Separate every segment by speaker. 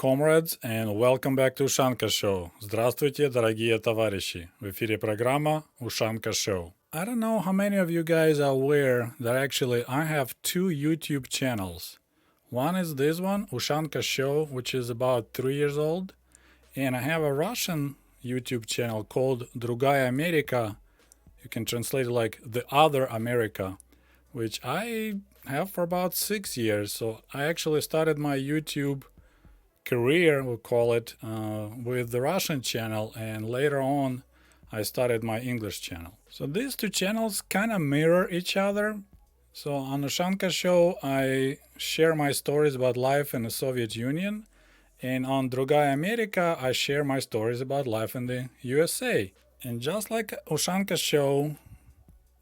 Speaker 1: comrades, and welcome back to Ushanka Show. Здравствуйте, дорогие товарищи. В эфире программа Ushanka Show. I don't know how many of you guys are aware that actually I have two YouTube channels. One is this one, Ushanka Show, which is about 3 years old. And I have a Russian YouTube channel called Другая Америка. You can translate it like The Other America, which I have for about 6 years. So I actually started my YouTube career, we'll call it, with the Russian channel, and later on I started my English channel. So these two channels kind of mirror each other. So on the Ushanka Show, I share my stories about life in the Soviet Union, and on Другая Америка, I share my stories about life in the USA. And just like Ushanka Show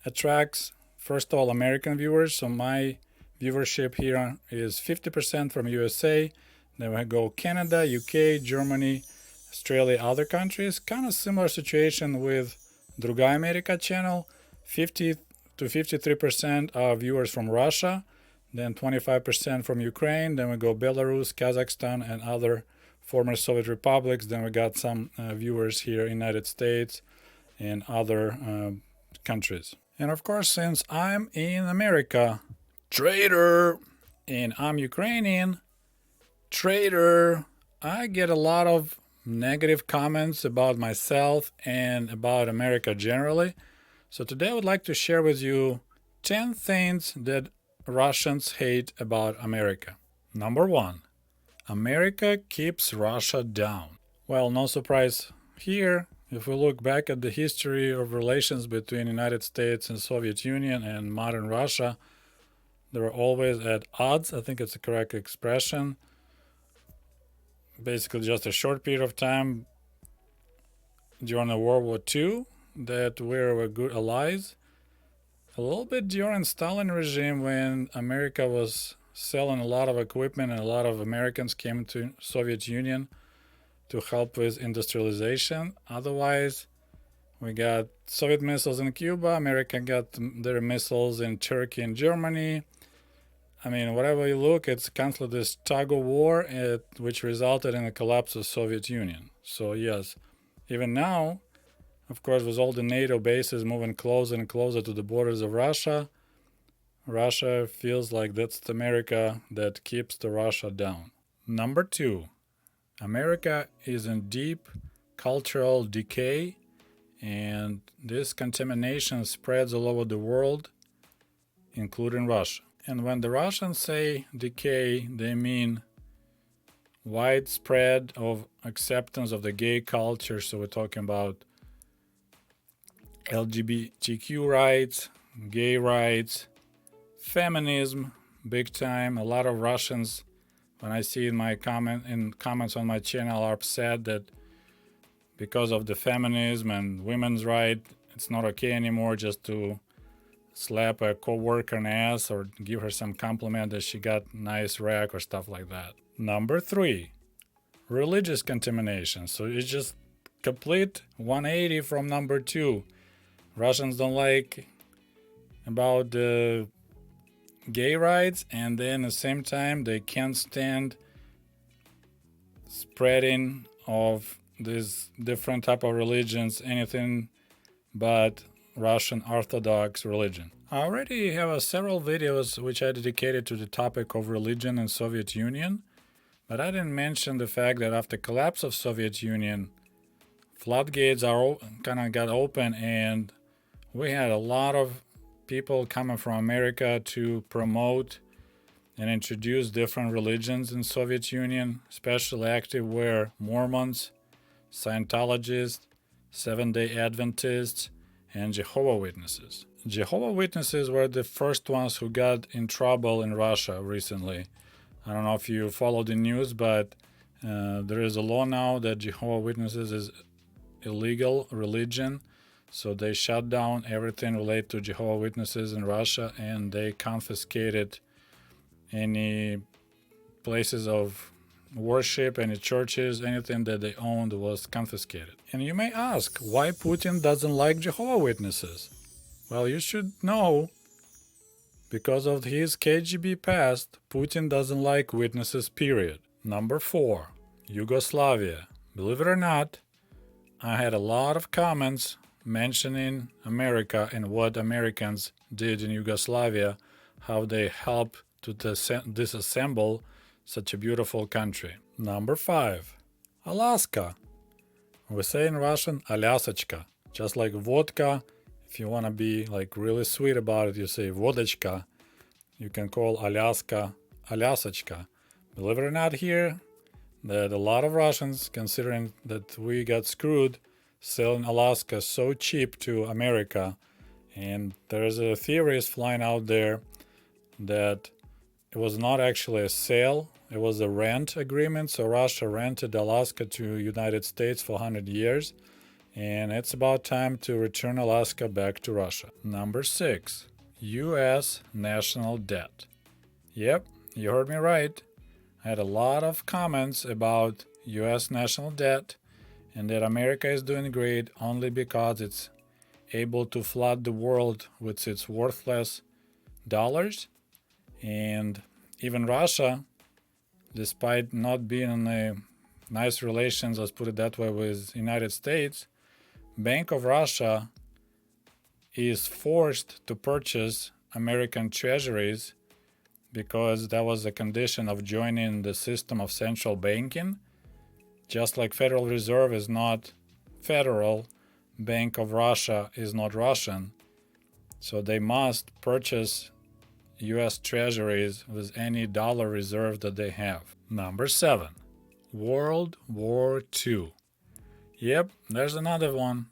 Speaker 1: attracts, first of all, American viewers, so my viewership here is 50% from USA. Then we go Canada, UK, Germany, Australia, other countries. Kind of similar situation with Другая Америка channel. 50 to 53% are viewers from Russia, then 25% from Ukraine. Then we go Belarus, Kazakhstan, and other former Soviet republics. Then we got some viewers here in United States and other countries. And of course, since I'm in America, traitor, and I'm Ukrainian, traitor, I get a lot of negative comments about myself and about America generally. So today I would like to share with you 10 things that Russians hate about America. Number 1, America keeps Russia down. Well, no surprise here. If we look back at the history of relations between United States and Soviet Union and modern Russia, they were always at odds. I think it's a correct expression. Basically just a short period of time during the World War II that we were good allies. A little bit during Stalin regime when America was selling a lot of equipment and a lot of Americans came to Soviet Union to help with industrialization. Otherwise, we got Soviet missiles in Cuba, America got their missiles in Turkey and Germany. I mean, wherever you look, it's constantly this tug of war, which resulted in the collapse of Soviet Union. So yes, even now, of course, with all the NATO bases moving closer and closer to the borders of Russia, Russia feels like that's the America that keeps the Russia down. Number 2, America is in deep cultural decay, and this contamination spreads all over the world, including Russia. And when the Russians say decay, they mean widespread of acceptance of the gay culture. So we're talking about LGBTQ rights, gay rights, feminism, big time. A lot of Russians, when I see in my comments on my channel, are upset that because of the feminism and women's right, it's not okay anymore just to slap a co-worker in the ass or give her some compliment that she got nice rack or stuff like that. Number 3, religious contamination. So it's just complete 180 from number 2. Russians don't like about the gay rights, and then at the same time they can't stand spreading of these different type of religions, anything but Russian Orthodox religion. I already have several videos which I dedicated to the topic of religion in Soviet Union, but I didn't mention the fact that after collapse of Soviet Union, floodgates are kind of got open, and we had a lot of people coming from America to promote and introduce different religions in Soviet Union. Especially active were Mormons, Scientologists, Seventh-day Adventists, and Jehovah's Witnesses. Jehovah's Witnesses were the first ones who got in trouble in Russia recently. I don't know if you follow the news, but there is a law now that Jehovah's Witnesses is illegal religion. So they shut down everything related to Jehovah's Witnesses in Russia, and they confiscated any places of worship, any churches, anything that they owned was confiscated. And you may ask, why Putin doesn't like Jehovah's Witnesses? Well, you should know, because of his KGB past, Putin doesn't like witnesses, period. Number 4, Yugoslavia. Believe it or not, I had a lot of comments mentioning America and what Americans did in Yugoslavia, how they helped to disassemble such a beautiful country. Number 5. Alaska. We say in Russian Alyasachka. Just like vodka, if you want to be like really sweet about it, you say vodочка. You can call Alaska Alyasachka. Believe it or not, here that a lot of Russians, considering that we got screwed selling Alaska so cheap to America, and there's a theories flying out there that it was not actually a sale, it was a rent agreement. So Russia rented Alaska to United States for 100 years, and it's about time to return Alaska back to Russia. Number 6. U.S. national debt. Yep, you heard me right. I had a lot of comments about U.S. national debt and that America is doing great only because it's able to flood the world with its worthless dollars. And even Russia, despite not being in a nice relations, let's put it that way, with United States, Bank of Russia is forced to purchase American treasuries because that was a condition of joining the system of central banking. Just like Federal Reserve is not federal, Bank of Russia is not Russian. So they must purchase US treasuries with any dollar reserve that they have. Number 7. World War II. Yep, there's another one.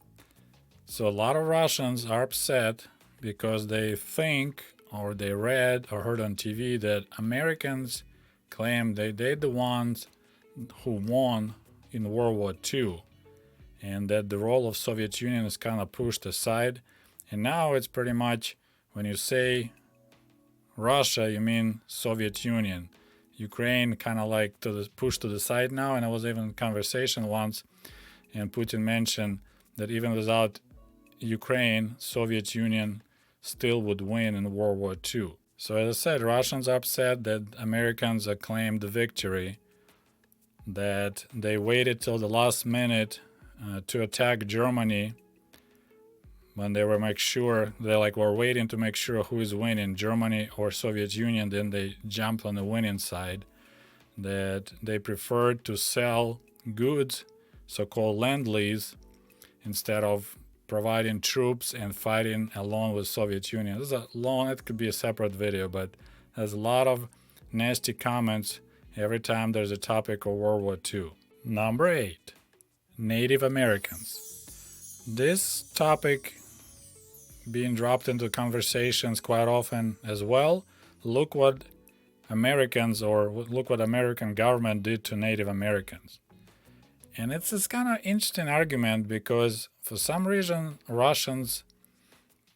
Speaker 1: So a lot of Russians are upset because they think or they read or heard on TV that Americans claim they're the ones who won in World War II, and that the role of Soviet Union is kind of pushed aside. And now it's pretty much, when you say Russia, you mean Soviet Union. Ukraine kind of like pushed to the side now, and I was even in conversation once, and Putin mentioned that even without Ukraine, Soviet Union still would win in World War II. So as I said, Russians are upset that Americans acclaimed the victory, that they waited till the last minute to attack Germany when they were were waiting to make sure who is winning, Germany or Soviet Union. Then they jumped on the winning side, that they preferred to sell goods, so-called lend-lease, instead of providing troops and fighting alone with Soviet Union. This is it could be a separate video, but there's a lot of nasty comments every time there's a topic of World War II. Number 8. Native Americans. This topic being dropped into conversations quite often as well. Look what American government did to Native Americans. And it's this kind of interesting argument because for some reason Russians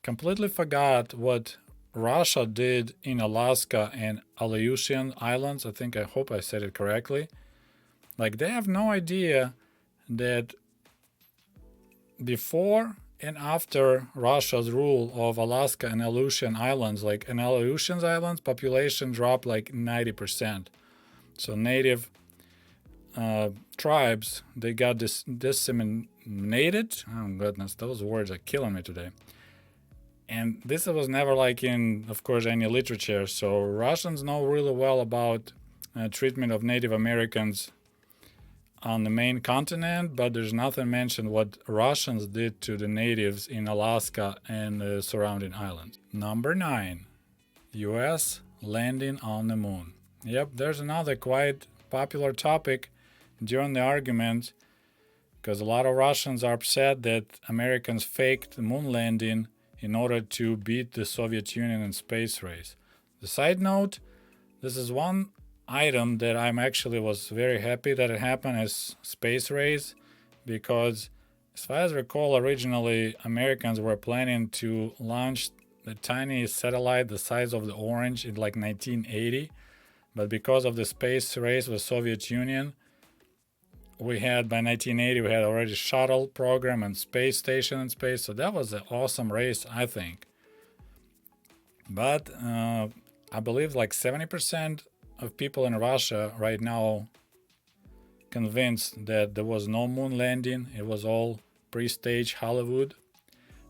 Speaker 1: completely forgot what Russia did in Alaska and Aleutian Islands. I hope I said it correctly. Like, they have no idea that before and after Russia's rule of Alaska and Aleutian Islands, like in Aleutian Islands, population dropped like 90%. So native tribes, they got disseminated. Oh goodness, those words are killing me today. And this was never like in, of course, any literature. So Russians know really well about treatment of Native Americans on the main continent, but there's nothing mentioned what Russians did to the natives in Alaska and the surrounding islands. Number 9. U.S. landing on the moon. Yep, there's another quite popular topic during the argument, because a lot of Russians are upset that Americans faked the moon landing in order to beat the Soviet Union in space race. The side note, this is one item that I'm actually was very happy that it happened as space race, because as far as I recall, originally Americans were planning to launch the tiny satellite the size of the orange in like 1980, but because of the space race with Soviet Union, by 1980 we had already shuttle program and space station in space. So that was an awesome race, I think. But I believe like 70% of people in Russia right now convinced that there was no moon landing. It was all pre-staged Hollywood.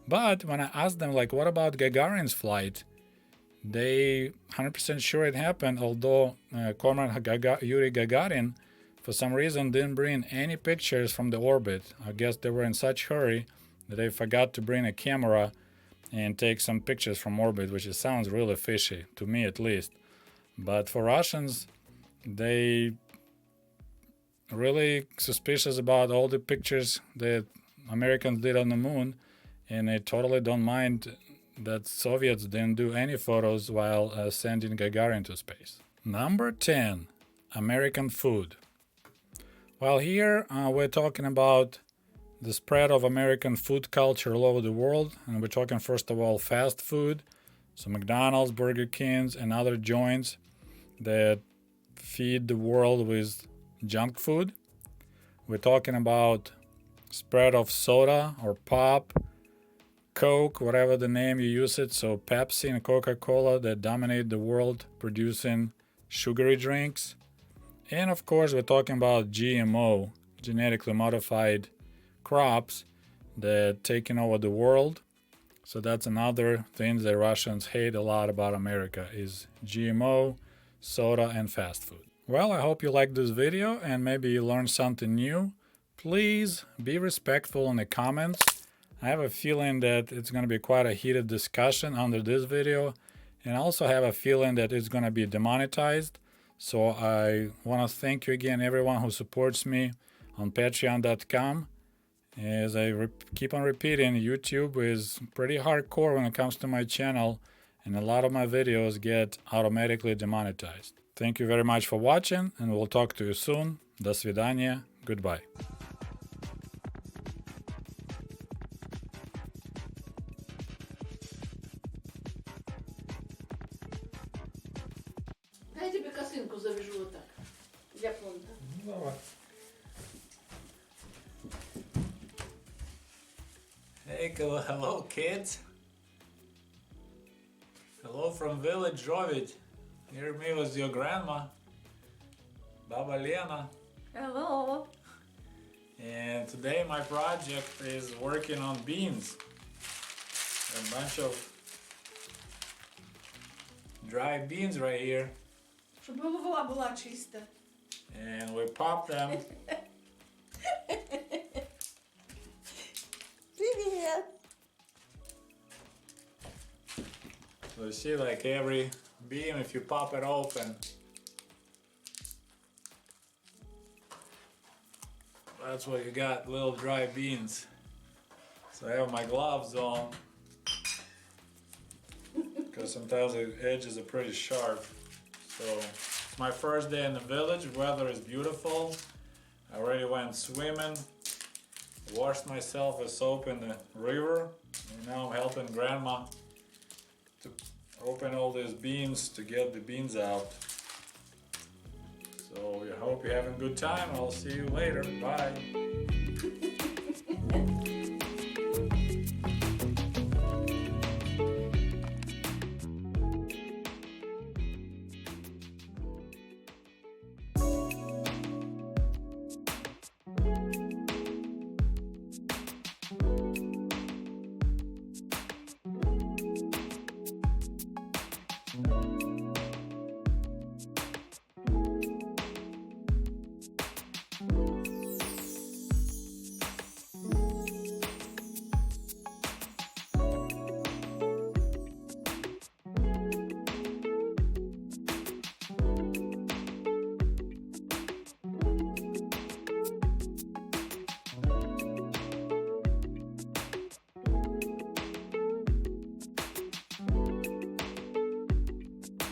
Speaker 1: But when I asked them, like, what about Gagarin's flight? They 100% sure it happened, although Yuri Gagarin, for some reason, didn't bring any pictures from the orbit. I guess they were in such hurry that they forgot to bring a camera and take some pictures from orbit, which sounds really fishy, to me at least. But for Russians, they really suspicious about all the pictures that Americans did on the moon, and they totally don't mind that Soviets didn't do any photos while sending Gagarin to space. Number 10, American food. Well, here we're talking about the spread of American food culture all over the world, and we're talking first of all fast food, so McDonald's, Burger Kings, and other joints that feed the world with junk food. We're talking about spread of soda or pop, Coke, whatever the name you use it, so Pepsi and Coca-Cola that dominate the world producing sugary drinks. And of course, we're talking about GMO, genetically modified crops that taking over the world. So that's another thing that Russians hate a lot about America is GMO, soda, and fast food. Well, I hope you liked this video and maybe you learned something new. Please be respectful in the comments. I have a feeling that it's going to be quite a heated discussion under this video, and I also have a feeling that it's going to be demonetized. So I want to thank you again, everyone who supports me on patreon.com. As I keep on repeating, YouTube is pretty hardcore when it comes to my channel, and a lot of my videos get automatically demonetized. Thank you very much for watching, and we'll talk to you soon. До свидания. Goodbye.
Speaker 2: Я тебе косынку завяжу вот так, для фонда.
Speaker 1: Давай. Hey, hello kids. Hello from village Rovit. Here me with your grandma, Baba Lena.
Speaker 2: Hello.
Speaker 1: And today my project is working on beans. A bunch of dry beans right here.
Speaker 2: Щоб голова була чиста.
Speaker 1: And we pop them.
Speaker 2: Привет.
Speaker 1: So you see, like every bean, if you pop it open, that's what you got, little dry beans. So I have my gloves on because sometimes the edges are pretty sharp. So it's my first day in the village. Weather is beautiful. I already went swimming, washed myself with soap in the river, and now I'm helping Grandma to open all these beans to get the beans out. So I hope you're having a good time. I'll see you later. Bye.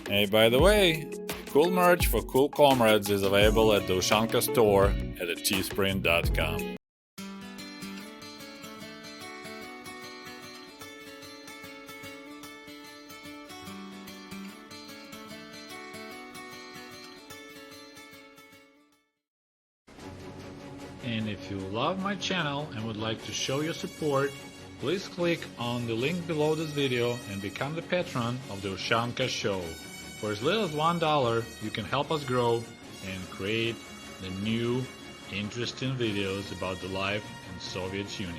Speaker 1: Hey, by the way, cool merch for cool comrades is available at the Ushanka store at teespring.com. And if you love my channel and would like to show your support, please click on the link below this video and become the patron of the Ushanka Show. For as little as $1, you can help us grow and create the new interesting videos about the life in Soviet Union.